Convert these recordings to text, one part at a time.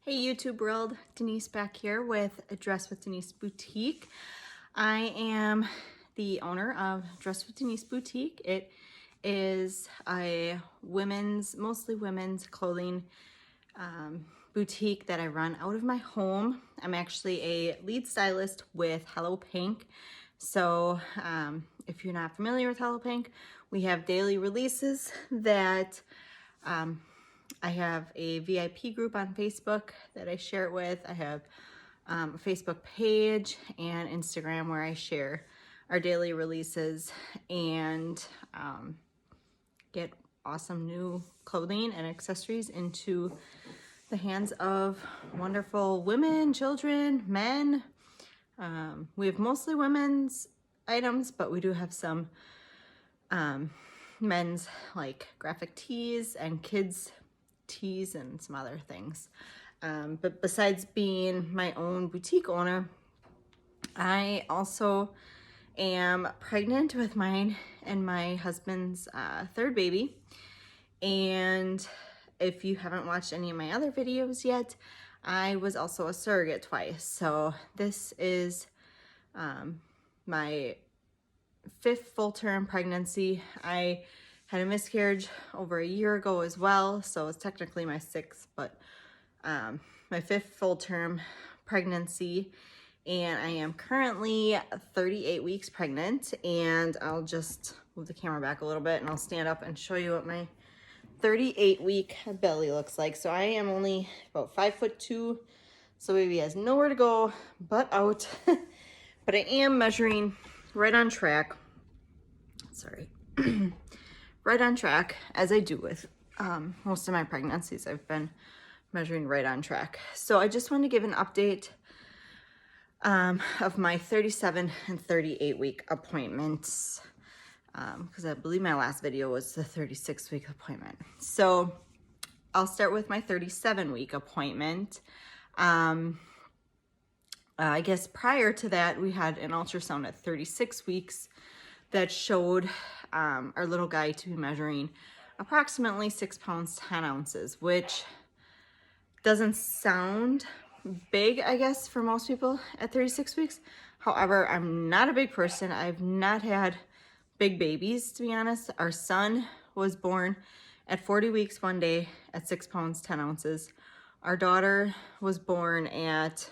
Hey YouTube world, Denise back here with Dress with Denise Boutique. I am the owner of Dress with Denise Boutique. It is a mostly women's clothing boutique that I run out of my home. I'm actually a lead stylist with Hello Pink. So if you're not familiar with Hello Pink, we have daily releases that I have a VIP group on Facebook that I share it with. I have a Facebook page and Instagram where I share our daily releases and get awesome new clothing and accessories into the hands of wonderful women, children, men. We have mostly women's items, but we do have some men's like graphic tees and kids tees and some other things. But besides being my own boutique owner, I also am pregnant with mine and my husband's third baby. And if you haven't watched any of my other videos yet, I was also a surrogate twice. So this is my 5th full-term pregnancy. I had a miscarriage over a year ago as well, so it's technically my 6th, but my 5th full-term pregnancy, and I am currently 38 weeks pregnant. And I'll just move the camera back a little bit and I'll stand up and show you what my 38-week belly looks like. So I am only about 5'2", so baby has nowhere to go but out. But I am measuring right on track. Sorry. Right on track, as I do with most of my pregnancies. I've been measuring right on track. So I just wanted to give an update of my 37 and 38 week appointments, because I believe my last video was the 36 week appointment. So I'll start with my 37 week appointment. I guess prior to that, we had an ultrasound at 36 weeks that showed our little guy to be measuring approximately 6 pounds 10 ounces, which doesn't sound big, I guess, for most people at 36 weeks. However, I'm not a big person. I've not had big babies, to be honest. Our son was born at 40 weeks one day at 6 pounds 10 ounces. Our daughter was born at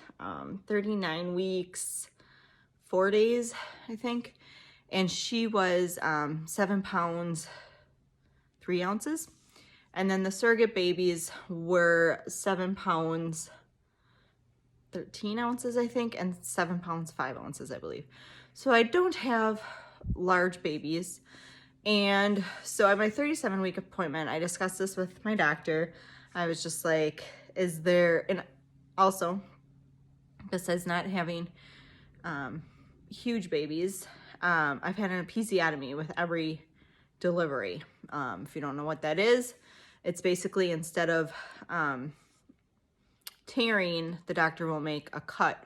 39 weeks 4 days, I think. And she was 7 pounds 3 ounces. And then the surrogate babies were 7 pounds 13 ounces, I think, and 7 pounds 5 ounces, I believe. So I don't have large babies. And so at my 37 week appointment, I discussed this with my doctor. I was just like, is there, and also, besides not having huge babies, I've had an episiotomy with every delivery. If you don't know what that is, it's basically instead of tearing, the doctor will make a cut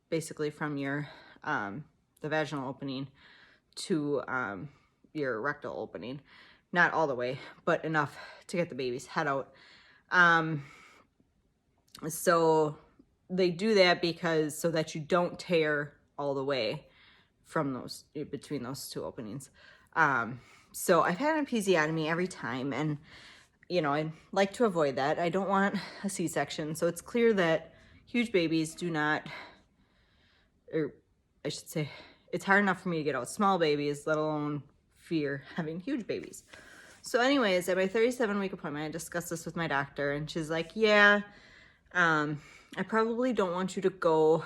basically from your the vaginal opening to your rectal opening. Not all the way, but enough to get the baby's head out. So they do that because so that you don't tear all the way from those, between those two openings. So I've had an episiotomy every time, and you know, I'd like to avoid that. I don't want a C-section. So it's clear that huge babies do not, or I should say, it's hard enough for me to get out small babies, let alone fear having huge babies. So anyways, at my 37 week appointment, I discussed this with my doctor, and she's like, yeah, I probably don't want you to go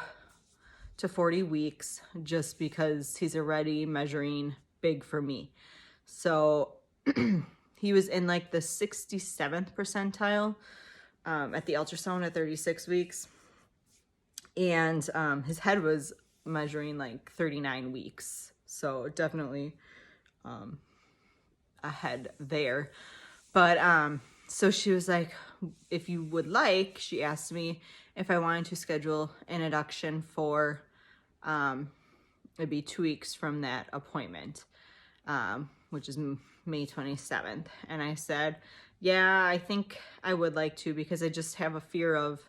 to 40 weeks just because he's already measuring big for me. So he was in like the 67th percentile at the ultrasound at 36 weeks. And his head was measuring like 39 weeks. So definitely ahead there. But so she was like, if you would like, she asked me if I wanted to schedule an induction for it'd be 2 weeks from that appointment, which is May 27th. And I said, Yeah, I think I would like to, because I just have a fear of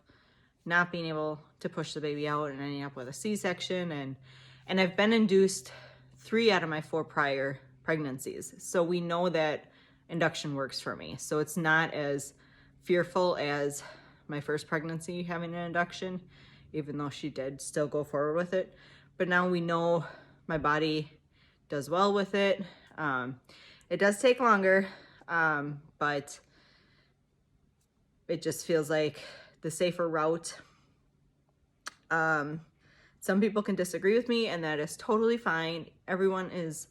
not being able to push the baby out and ending up with a C-section. And I've been induced 3 out of my 4 prior pregnancies. So we know that induction works for me. So it's not as fearful as my first pregnancy having an induction, even though she did still go forward with it. But now we know my body does well with it. It does take longer, but it just feels like the safer route. Some people can disagree with me, and that is totally fine. Everyone is,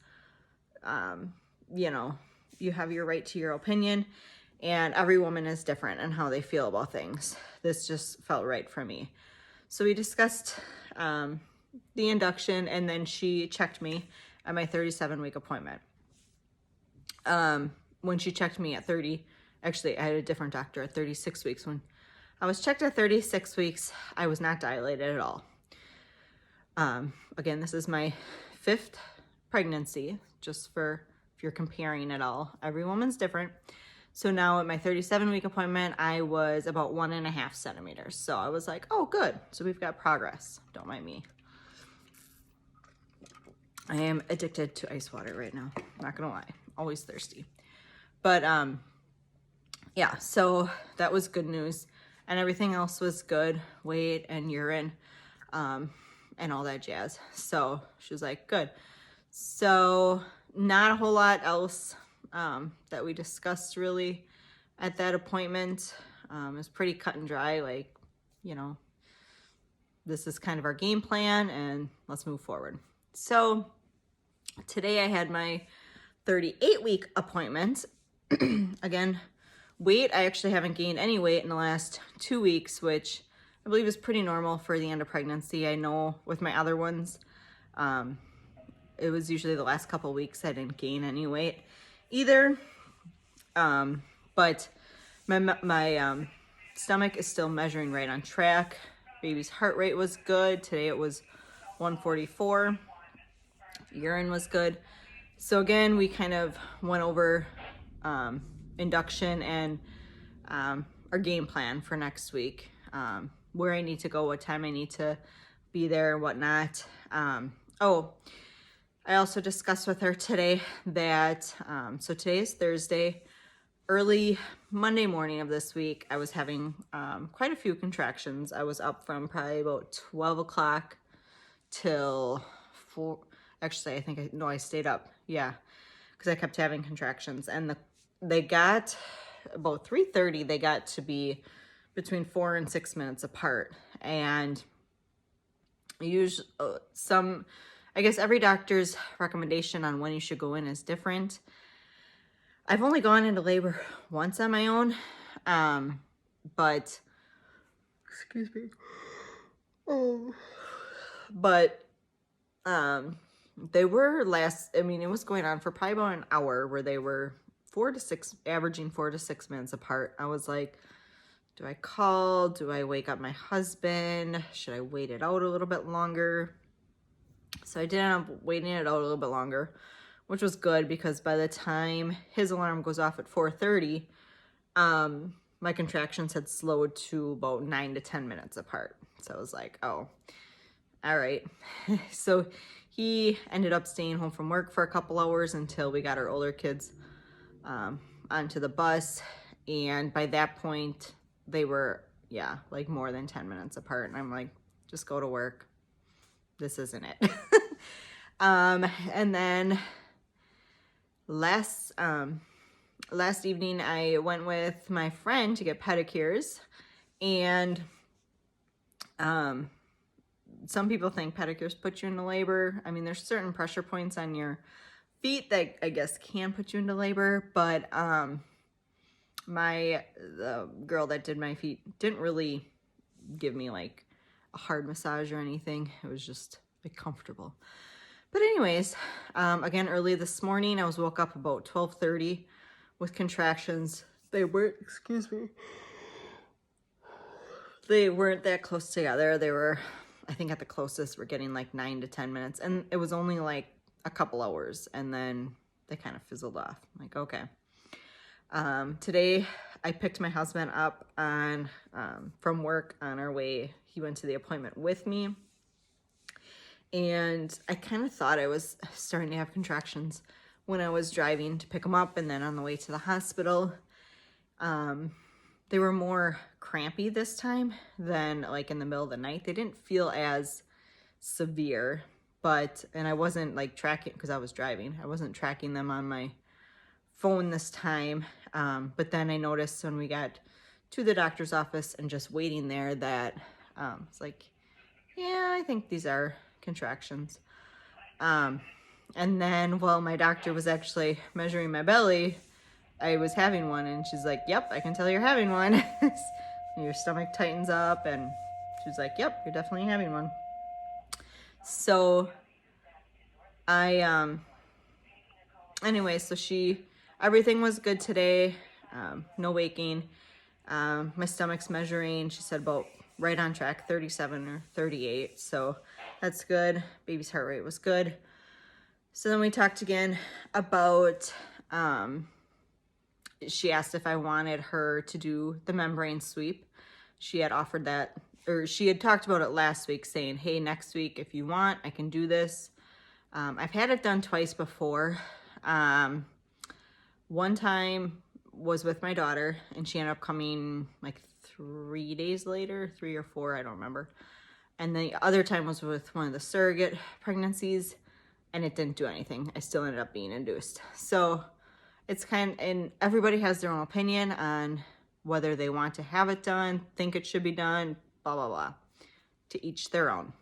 you know, you have your right to your opinion, and every woman is different in how they feel about things. This just felt right for me. So we discussed the induction, and then she checked me at my 37-week appointment. When she checked me at 30, actually I had a different doctor at 36 weeks. When I was checked at 36 weeks, I was not dilated at all. Again, this is my 5th pregnancy, just for if you're comparing it all. Every woman's different. So now at my 37-week appointment, I was about 1.5 centimeters. So I was like, oh, good. So we've got progress. Don't mind me. I am addicted to ice water right now. Not gonna lie, always thirsty. But yeah, so that was good news. And everything else was good, weight and urine, and all that jazz. So she was like, good. So not a whole lot else that we discussed really at that appointment. It was pretty cut and dry, like, you know, this is kind of our game plan and let's move forward. So today I had my 38-week appointment. Again, weight, I actually haven't gained any weight in the last 2 weeks, which I believe is pretty normal for the end of pregnancy. I know with my other ones, it was usually the last couple weeks I didn't gain any weight either. But my stomach is still measuring right on track. Baby's heart rate was good. Today it was 144. Urine was good. So again, we kind of went over induction and our game plan for next week, where I need to go, what time I need to be there, whatnot. Oh, I also discussed with her today that, so today is Thursday, early Monday morning of this week, I was having quite a few contractions. I was up from probably about 12 o'clock till 4. Actually, I think I stayed up. Yeah, because I kept having contractions, and they got about 3:30. They got to be between 4 and 6 minutes apart, and usually I guess every doctor's recommendation on when you should go in is different. I've only gone into labor once on my own, but excuse me. But they were it was going on for probably about an hour, where they were averaging 4 to 6 minutes apart. I was like, do I call? Do I wake up my husband? Should I wait it out a little bit longer? So I did end up waiting it out a little bit longer, which was good, because by the time his alarm goes off at 4:30, my contractions had slowed to about 9 to 10 minutes apart. So I was like, oh, all right. So he ended up staying home from work for a couple hours until we got our older kids onto the bus. And by that point, they were, like more than 10 minutes apart. And I'm like, just go to work. This isn't it. And then last evening, I went with my friend to get pedicures. And some people think pedicures put you into labor. I mean, there's certain pressure points on your feet that I guess can put you into labor, but the girl that did my feet didn't really give me like a hard massage or anything. It was just like comfortable. But anyways, again, early this morning, I was woke up about 12:30 with contractions. They weren't that close together. They were, I think at the closest, we're getting like 9 to 10 minutes. And it was only like a couple hours, and then they kind of fizzled off. I'm like, okay. Today I picked my husband up on from work on our way. He went to the appointment with me, and I kind of thought I was starting to have contractions when I was driving to pick him up, and then on the way to the hospital. They were more crampy this time than like in the middle of the night. They didn't feel as severe, and I wasn't like tracking, because I was driving. I wasn't tracking them on my phone this time. But then I noticed when we got to the doctor's office and just waiting there that it's like, yeah, I think these are contractions. And then while my doctor was actually measuring my belly, I was having one, and she's like, yep, I can tell you're having one. Your stomach tightens up, and she's like, yep, you're definitely having one. So anyway, so everything was good today. No waking. My stomach's measuring, she said about right on track, 37 or 38. So that's good. Baby's heart rate was good. So then we talked again about, she asked if I wanted her to do the membrane sweep. She had offered that, or she had talked about it last week, saying, hey, next week, if you want, I can do this. I've had it done twice before. One time was with my daughter, and she ended up coming like 3 days later, 3 or 4, I don't remember. And the other time was with one of the surrogate pregnancies, and it didn't do anything. I still ended up being induced. So it's and everybody has their own opinion on whether they want to have it done, think it should be done, blah, blah, blah. To each their own.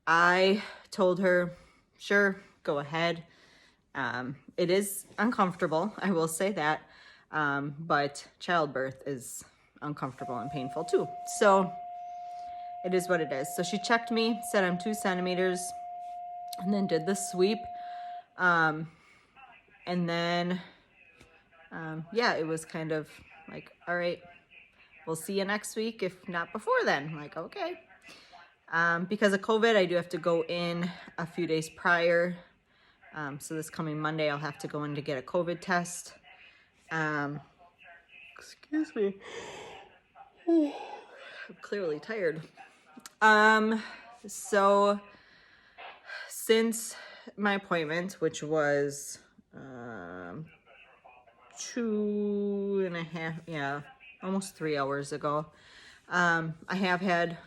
I told her, sure, go ahead. It is uncomfortable, I will say that, but childbirth is uncomfortable and painful too. So it is what it is. So she checked me, said I'm 2 centimeters, and then did the sweep. And then, yeah, it was kind of like, all right, we'll see you next week, if not before then. I'm like, okay. Because of COVID, I do have to go in a few days prior. So this coming Monday, I'll have to go in to get a COVID test. Excuse me. I'm clearly tired. So since my appointment, which was 2.5, yeah, almost 3 hours ago, I have had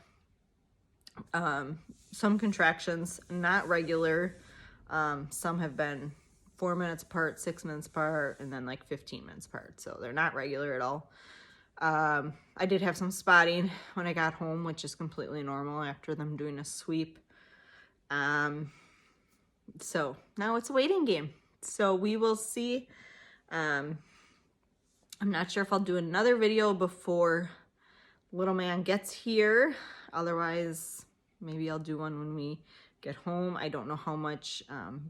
some contractions, not regular. Some have been 4 minutes apart, 6 minutes apart, and then like 15 minutes apart. So they're not regular at all. I did have some spotting when I got home, which is completely normal after them doing a sweep. So now it's a waiting game. So we will see. I'm not sure if I'll do another video before little man gets here. Otherwise, maybe I'll do one when we get home. I don't know how much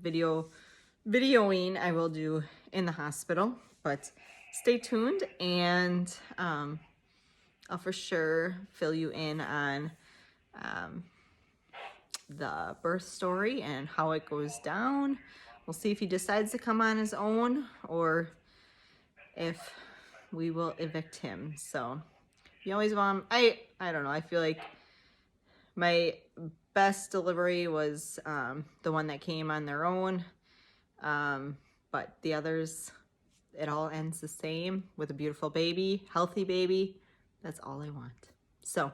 videoing I will do in the hospital, but stay tuned, and I'll for sure fill you in on the birth story and how it goes down. We'll see if he decides to come on his own or if we will evict him. So you always want, I don't know, I feel like my best delivery was the one that came on their own, but the others, it all ends the same with a beautiful baby, healthy baby. That's all I want. So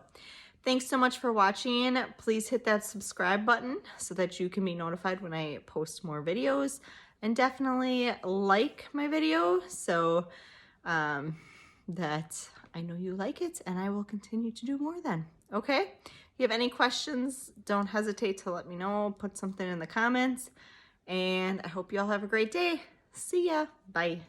thanks so much for watching. Please hit that subscribe button so that you can be notified when I post more videos, and definitely like my video so that I know you like it, and I will continue to do more then. Okay? If you have any questions, don't hesitate to let me know. Put something in the comments, and I hope you all have a great day. See ya. Bye.